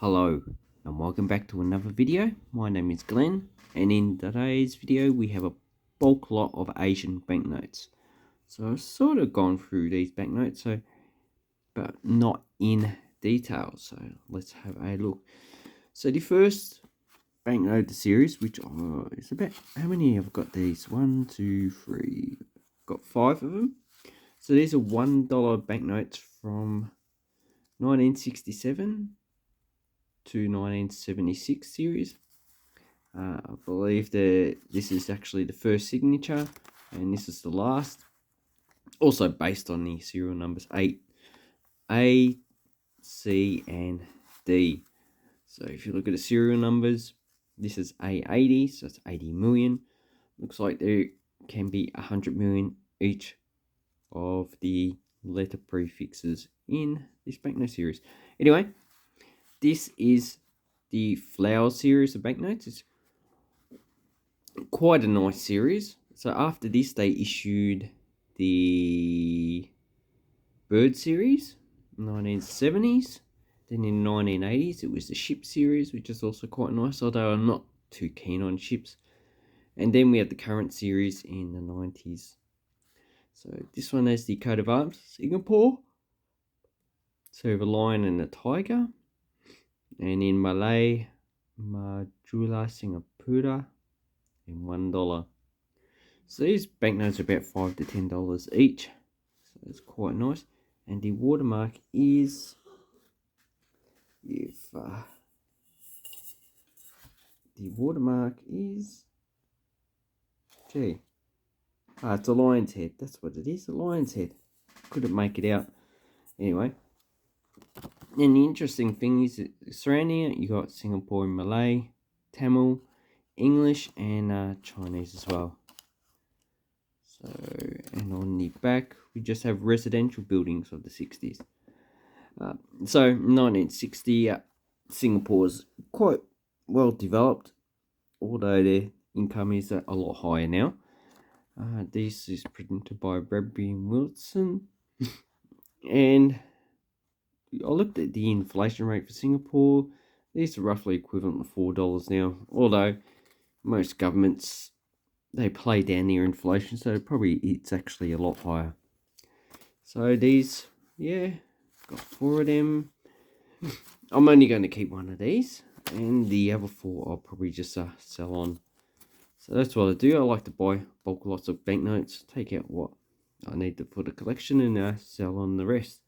Hello and welcome back to another video. My name is Glenn, and in today's video we have a bulk lot of Asian banknotes. So I've sort of gone through these banknotes, but not in detail. So let's have a look. So the first banknote series, which is about, how many have got these? 1, 2, 3, got 5 of them. So these are $1 banknotes from 1967 to 1976 series. I believe that this is actually the first signature and this is the last. Also based on the serial numbers 8, A, C and D. So if you look at the serial numbers, this is A80, so it's 80 million. Looks like there can be 100 million each of the letter prefixes in this banknote series. Anyway, this is the flower series of banknotes. It's quite a nice series. So after this, they issued the bird series, 1970s. Then in 1980s, it was the ship series, which is also quite nice, although I'm not too keen on ships. And then we had the current series in the 90s. So this one has the coat of arms, Singapore. So the lion and the tiger. And in Malay, Majulah Singapura, and $1. So these banknotes are about $5 to $10 each. So it's quite nice. And the watermark is, it's a lion's head. That's what it is, a lion's head. Couldn't make it out. Anyway. And the interesting thing is that surrounding it, you got Singapore and Malay, Tamil, English, and Chinese as well. So, and on the back, we just have residential buildings of the 60s. So, 1960, Singapore's quite well developed, although their income is a lot higher now. This is printed by Bradbury and Wilson. And I looked at the inflation rate for Singapore. These are roughly equivalent to $4 now, although most governments, they play down their inflation, so probably it's actually a lot higher. So these, got 4 of them. I'm only going to keep one of these, and the other 4 I'll probably just sell on. So that's what I do. I like to buy bulk lots of banknotes, take out what I need for the collection, and sell on the rest.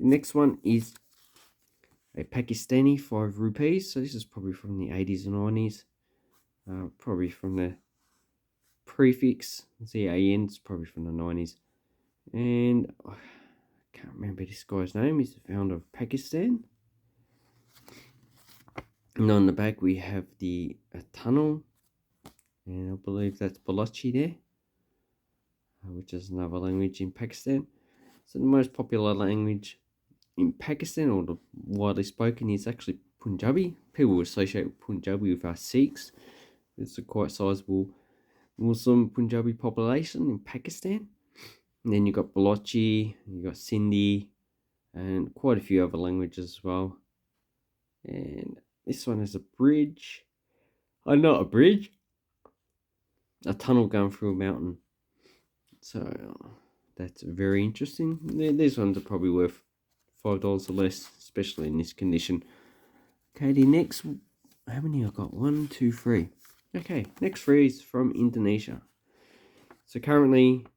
The next one is a Pakistani 5 rupees. So this is probably from the 80s and 90s. Probably from the prefix ZAN, it's probably from the 90s. And I can't remember this guy's name. He's the founder of Pakistan. And on the back we have the tunnel. And I believe that's Balochi there, which is another language in Pakistan. So the most popular language in Pakistan, or the widely spoken, is actually Punjabi. People associate Punjabi with our Sikhs. It's a quite sizable Muslim Punjabi population in Pakistan. And then you got Balochi, you got Sindhi, and quite a few other languages as well. And this one has a bridge. Not a bridge. A tunnel going through a mountain. So that's very interesting. These ones are probably worth $5 or less, especially in this condition. Okay, the next, how many I got? 1, 2, 3. Okay, next 3 is from Indonesia. So currently,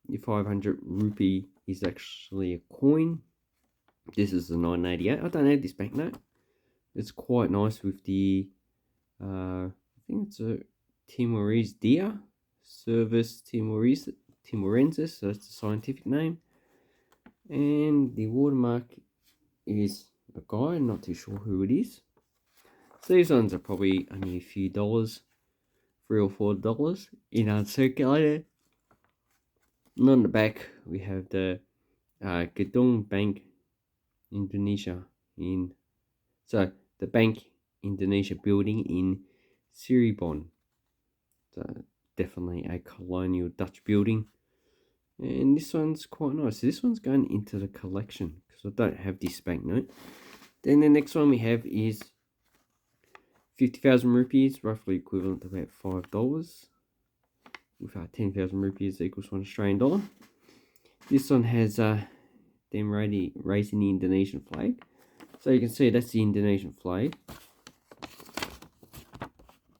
the 500 rupee is actually a coin. This is the 988. I don't have this banknote. It's quite nice with the, I think it's a Timorese deer, Cervus timorensis, so that's the scientific name. And the watermark is a guy, I'm not too sure who it is. So these ones are probably only a few dollars, $3 or $4 in uncirculated. And on the back we have the Gedung Bank Indonesia the Bank Indonesia building in Cirebon. So definitely a colonial Dutch building. And this one's quite nice. This one's going into the collection because I don't have this banknote. Then the next one we have is 50,000 rupees, roughly equivalent to about $5. With 10,000 rupees equals $1 Australian. This one has them raising the Indonesian flag. So you can see that's the Indonesian flag.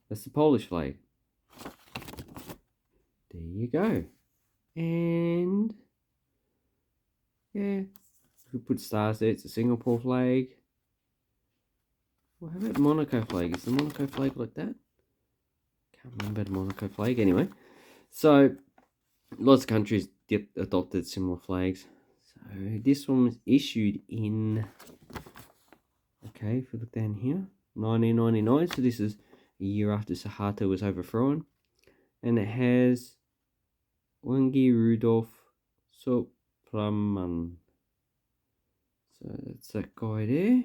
That's the Polish flag. There you go. And yeah, we put stars there. It's a Singapore flag. Well, how about the Monaco flag? Is the Monaco flag like that? Can't remember the Monaco flag. Anyway, so lots of countries adopted similar flags. So this one was issued in, okay, if we look down here, 1999. So this is a year after Suharto was overthrown. And it has Wangi Rudolf Sopraman. So that's that guy there.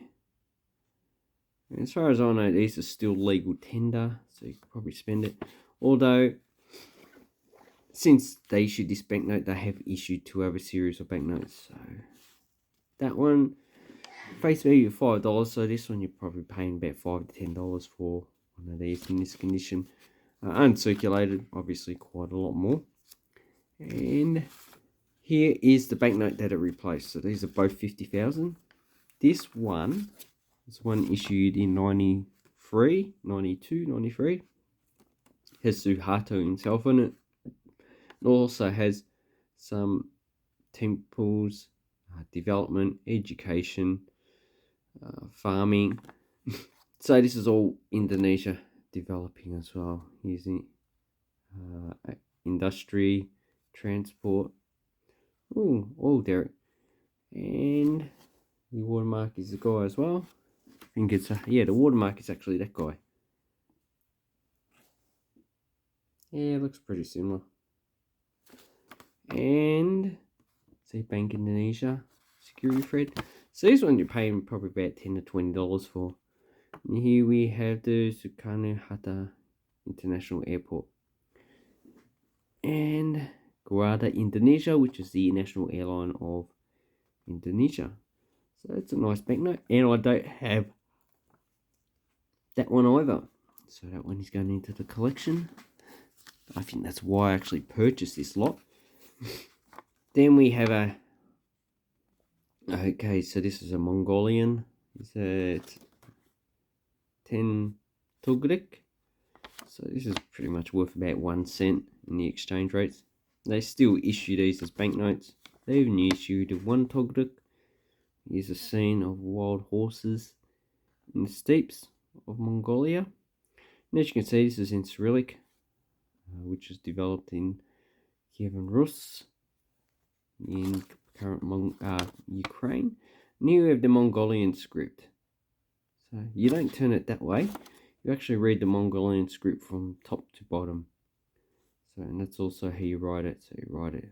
And as far as I know, these are still legal tender, so you could probably spend it. Although, since they issued this banknote, they have issued 2 other series of banknotes. So that one, face value of $5. So this one you're probably paying about $5 to $10 for one of these in this condition. Uncirculated, obviously quite a lot more. And here is the banknote that it replaced. So these are both 50,000. This one is one issued in 93, 92, 93. Has Suharto himself on it. It also has some temples, development, education, farming. So this is all Indonesia developing as well, using industry, transport. Oh, all there. And the watermark is the guy as well. I think it's yeah, the watermark is actually that guy. Yeah, it looks pretty similar. And say Bank Indonesia security thread. So this one you're paying probably about $10 to $20 for. And here we have the Soekarno Hatta International Airport. And Gumardee, Indonesia, which is the national airline of Indonesia. So it's a nice banknote. And I don't have that one either. So that one is going into the collection. I think that's why I actually purchased this lot. Then we have a... Okay, so this is a Mongolian. It's a 10 Tugrik. So this is pretty much worth about 1 cent in the exchange rates. They still issue these as banknotes. They even issued 1 Tugrik. Here's a scene of wild horses in the steppes of Mongolia. And as you can see, this is in Cyrillic, which is developed in Kievan Rus in current Ukraine. And here we have the Mongolian script. So you don't turn it that way. You actually read the Mongolian script from top to bottom. So, and that's also how you write it. So you write it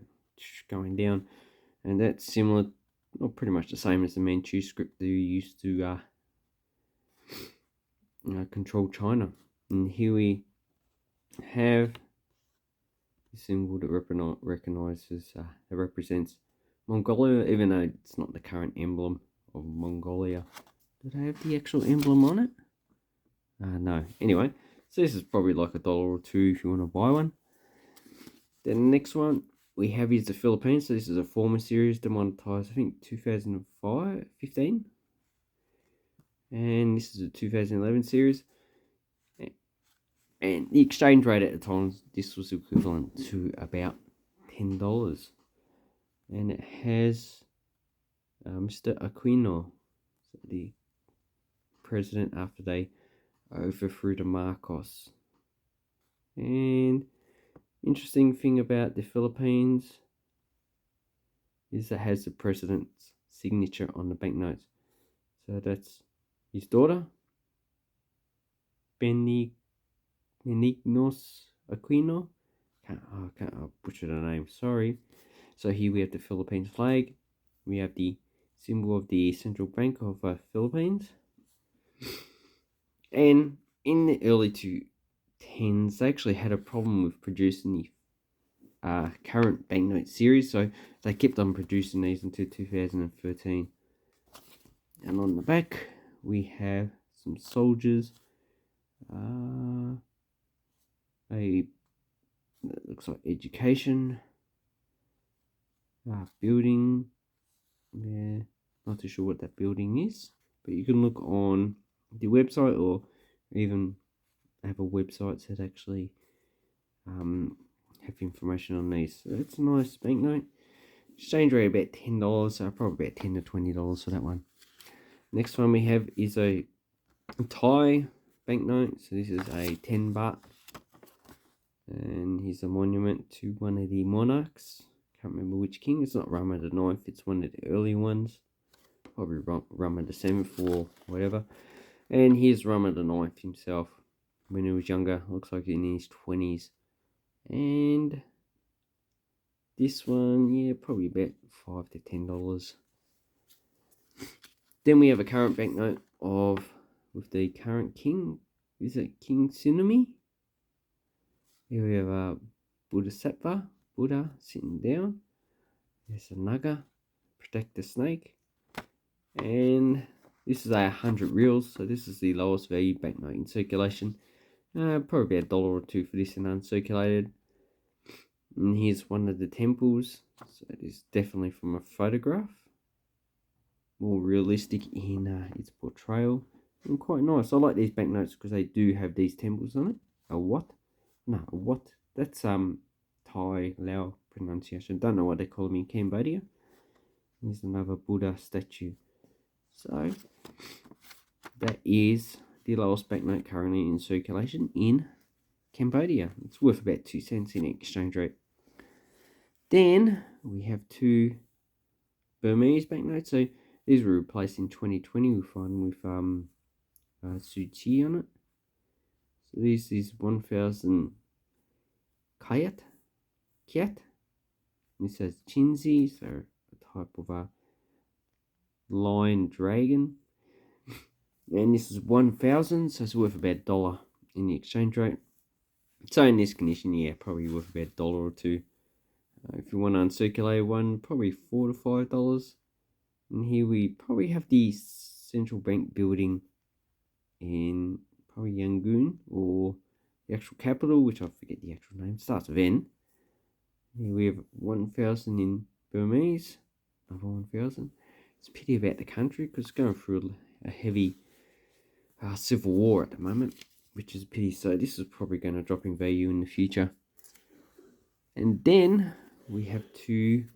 going down. And that's similar, well, pretty much the same as the Manchu script that you used to control China. And here we have the symbol that recognizes, that represents Mongolia, even though it's not the current emblem of Mongolia. Did I have the actual emblem on it? No. Anyway, so this is probably like $1 or $2 if you want to buy one. Then the next one we have is the Philippines. So this is a former series, demonetized, I think 2015. And this is a 2011 series. And the exchange rate at the time, this was equivalent to about $10. And it has Mr. Aquino, the president after they overthrew the Marcos. And interesting thing about the Philippines is it has the president's signature on the banknotes. So that's his daughter, Benignos Aquino. I'll butcher the name, sorry. So here we have the Philippines flag. We have the symbol of the Central Bank of Philippines. And in the early 2010s, they actually had a problem with producing the current banknote series. So they kept on producing these until 2013. And on the back, we have some soldiers. That looks like education. Building. Yeah, not too sure what that building is, but you can look on the website or even have a website that actually have information on these. So it's a nice banknote. Exchange rate about $10, so probably about $10 to $20 for that one. Next one we have is a Thai banknote. So this is a 10 baht, and here's a monument to one of the monarchs. Can't remember which king. It's not Rama the 9th. It's one of the early ones. Probably Rama the 7th or whatever. And here's Rama the 9th himself when he was younger. Looks like in his 20s. And this one, yeah, probably about $5 to $10. Then we have a current banknote with the current king. Is it King Tsunami? Here we have Bodhisattva, Buddha sitting down. There's a naga, protect the snake. And this is 100 reals, so this is the lowest value banknote in circulation. Probably about $1 or $2 for this in uncirculated. And here's one of the temples. So it is definitely from a photograph. More realistic in its portrayal. And quite nice. I like these banknotes because they do have these temples on it. A what? No, a what? That's Thai Lao pronunciation. Don't know what they call them in Cambodia. Here's another Buddha statue. So that is the lowest banknote currently in circulation in Cambodia. It's worth about 2 cents in exchange rate. Then we have 2 Burmese banknotes. So these were replaced in 2020. We find with Suchi on it. So this is 1,000 Kyat. This has Chinzi, so a type of a lion dragon. And this is 1,000, so it's worth about $1 in the exchange rate. So in this condition, yeah, probably worth about $1 or $2. If you want to uncirculate one, probably $4 to $5. And here we probably have the central bank building in probably Yangon, or the actual capital, which I forget the actual name, starts with N. Here we have 1,000 in Burmese, another 1,000. It's a pity about the country because it's going through a heavy civil war at the moment, which is a pity. So this is probably going to drop in value in the future. And then we have 2.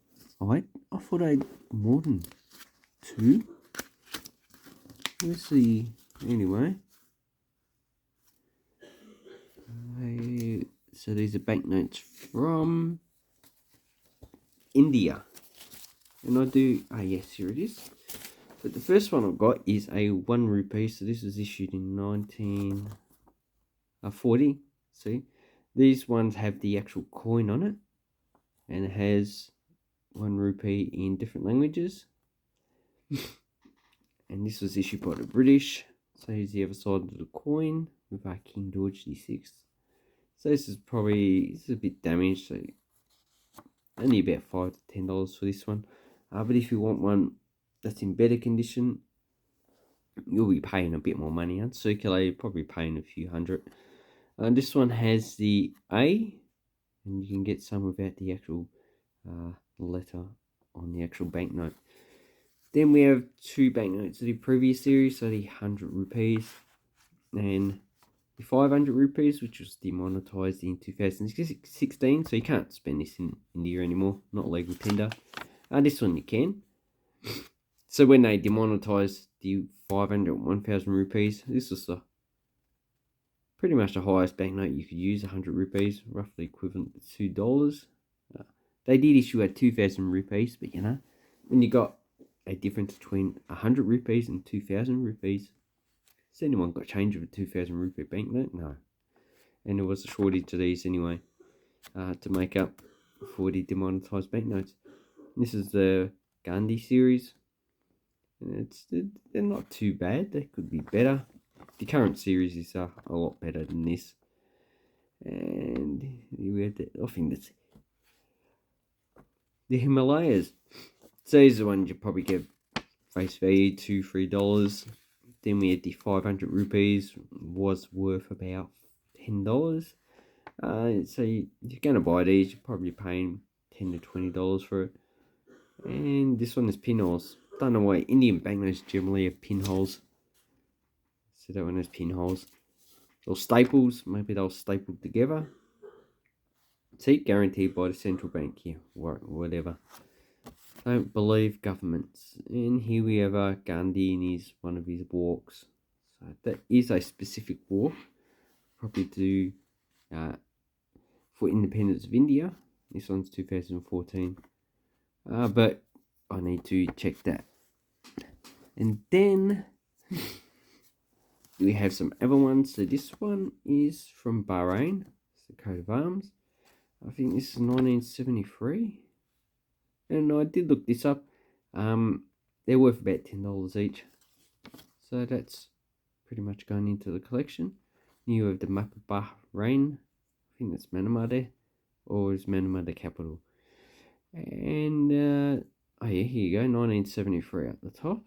Oh, I thought I had more than 2. Let's see. Anyway. So these are banknotes from India. And I do, yes, here it is. But the first one I've got is a 1 rupee. So this was issued in 1940. See, these ones have the actual coin on it, and it has 1 rupee in different languages. And this was issued by the British. So here's the other side of the coin with our King George VI. So this is a bit damaged. So only about $5 to $10 for this one. But if you want one that's in better condition, you'll be paying a bit more money. Uncirculated, probably paying a few hundred. This one has the A, and you can get some without the actual letter on the actual banknote. Then we have 2 banknotes of the previous series, so the 100 rupees and the 500 rupees, which was demonetized in 2016, so you can't spend this in India anymore, not legal tender. This one you can. So when they demonetized the 500 and 1,000 rupees, this was pretty much the highest banknote you could use, 100 rupees, roughly equivalent to $2. They did issue at 2,000 rupees, but when you got a difference between 100 rupees and 2,000 rupees, has anyone got change of a 2,000 rupee banknote? No. And there was a shortage of these anyway, to make up for the demonetized banknotes. This is the Gandhi Series. And they're not too bad. They could be better. The current series is a lot better than this. And we have I think that's the Himalayas. So these are the ones you probably get face value $2 to $3. Then we had the 500 rupees, was worth about $10. So you're going to buy these, you're probably paying $10 to $20 for it. And this one is pinholes. Don't know why Indian banknotes generally have pinholes. So that one has pinholes. Or staples, maybe they'll stapled together. See, guaranteed by the central bank here, whatever. Don't believe governments. And here we have Gandhi in one of his walks. So that is a specific walk, probably to for independence of India. This one's 2014. But I need to check that. And then we have some other ones. So this one is from Bahrain. It's the coat of arms. I think this is 1973. And I did look this up. They're worth about $10 each. So that's pretty much going into the collection. You have the map of Bahrain. I think that's Myanmar there. Or is Myanmar the capital? And, oh yeah, here you go. 1973 at the top.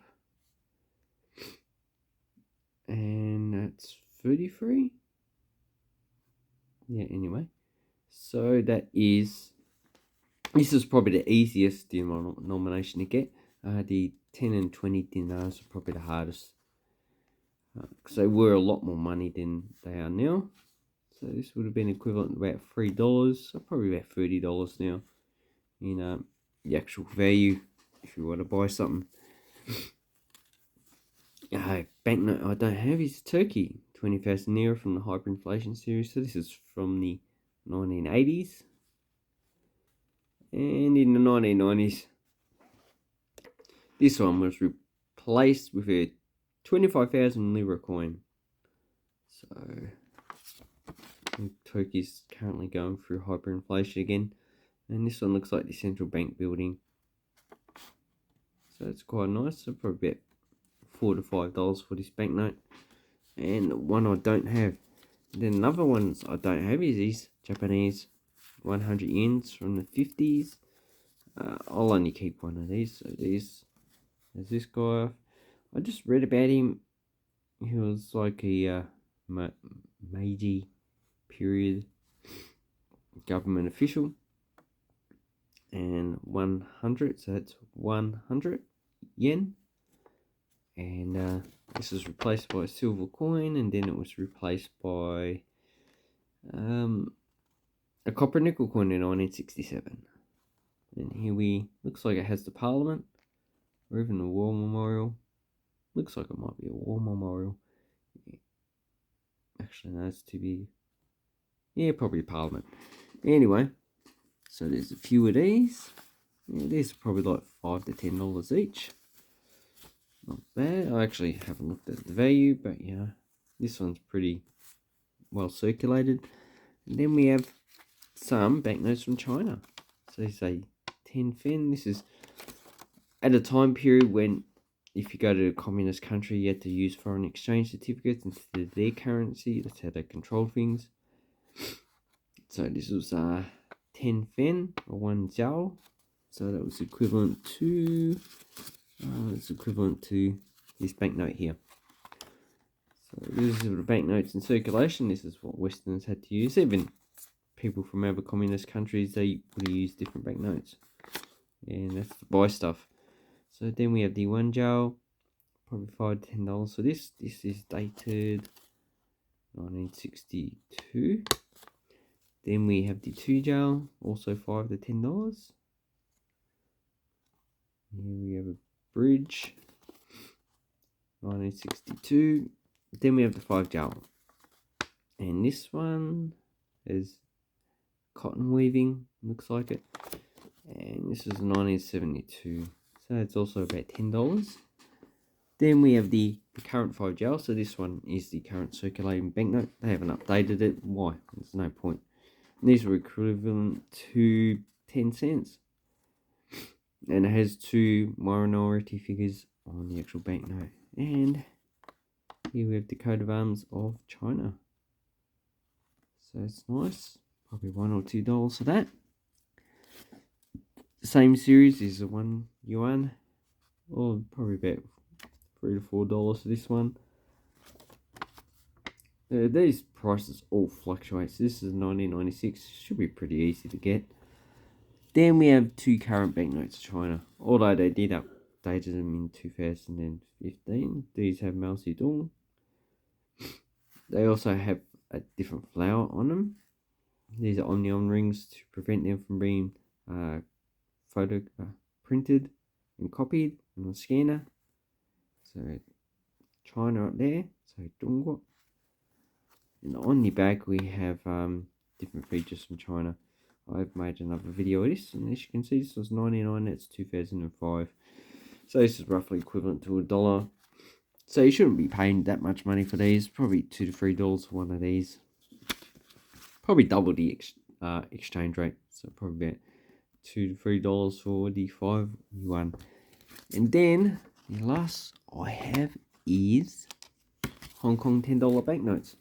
And that's 33. Yeah, anyway. So this is probably the easiest denomination to get. The 10 and 20 dinars are probably the hardest. Because they were a lot more money than they are now. So this would have been equivalent to about $3. So probably about $30 now. In the actual value, if you want to buy something. Banknote I don't have is Turkey. 20,000 lira from the hyperinflation series. So this is from the 1980s. And in the 1990s, this one was replaced with a 25,000 lira coin. So Turkey's currently going through hyperinflation again. And this one looks like the central bank building. So it's quite nice. So probably about $4 to $5 for this banknote. And one I don't have. Then another ones I don't have is these Japanese 100 yens from the 50s. I'll only keep one of these. So there's this guy. I just read about him. He was like a Meiji period government official. And 100, so that's 100 yen. And this was replaced by a silver coin, and then it was replaced by a copper nickel coin in 1967. And here looks like it has the Parliament, or even the War Memorial. Looks like it might be a War Memorial. Actually, no, it's too big. Yeah, probably Parliament. Anyway, so there's a few of these. Yeah, these are probably like $5 to $10 each. Not bad. I actually haven't looked at the value, but yeah, this one's pretty well circulated. And then we have some banknotes from China. So they say 10 fen. This is at a time period when if you go to a communist country, you had to use foreign exchange certificates instead of their currency. That's how they control things. So this was 10 fen, or 1 jiao. So that was equivalent to this banknote here. So these are the banknotes in circulation. This is what Westerners had to use. Even people from other communist countries, they would use different banknotes. And that's to buy stuff. So then we have the 1 jiao, probably $5 to $10. So this is dated 1962. Then we have the 2 jiao, also $5 to $10. Here we have a bridge, 1962. Then we have the 5 jiao. And this one is cotton weaving, looks like it. And this is 1972. So it's also about $10. Then we have the current 5 jiao. So this one is the current circulating banknote. They haven't updated it. Why? There's no point. And these were equivalent to 10 cents. And it has 2 minority figures on the actual banknote. And here we have the coat of arms of China. So it's nice. Probably $1 or $2 for that. The same series is the 1 yuan. Or probably about $3 to $4 for this one. These prices all fluctuate. So this is 1996. Should be pretty easy to get. Then we have 2 current banknotes of China. Although they did update them in 2015. These have Mao Zedong. They also have a different flower on them. These are onion rings to prevent them from being printed and copied on a scanner. So China up there. So Zhongguo. And on the back we have different features from China. I've made another video of this, and as you can see, this was 99. That's 2005. So this is roughly equivalent to $1. So you shouldn't be paying that much money for these. Probably $2 to $3 for one of these. Probably double the exchange rate. So probably about $2 to $3 for the 5 yuan. And then the last I have is Hong Kong $10 banknotes.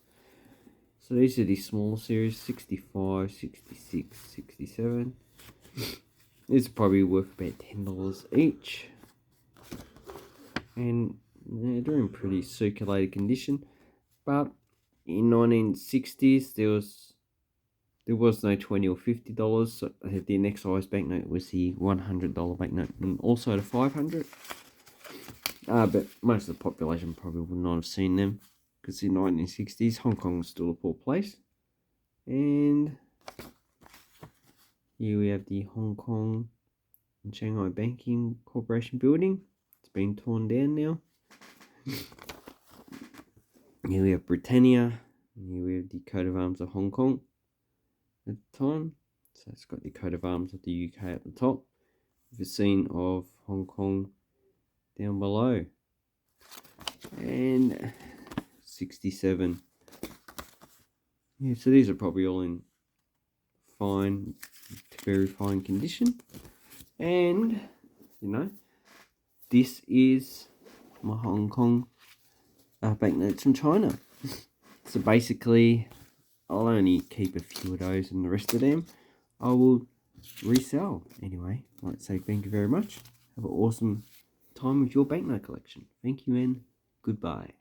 So these are the small series, 65, 66, 67. These are probably worth about $10 each. And they're in pretty circulated condition. But in 1960s, there was no $20 or $50. So the next highest banknote was the $100 banknote, and also the 500. But most of the population probably would not have seen them, because in the 1960s, Hong Kong was still a poor place. And here we have the Hong Kong and Shanghai Banking Corporation building. It's been torn down now. Here we have Britannia. And here we have the coat of arms of Hong Kong at the time. So it's got the coat of arms of the UK at the top, with a scene of Hong Kong down below. And 67. Yeah, so these are probably all in fine to very fine condition. And this is my Hong Kong banknotes from China. So basically, I'll only keep a few of those, and the rest of them I will resell. Anyway, I'd like to say thank you very much. Have an awesome time with your banknote collection. Thank you and goodbye.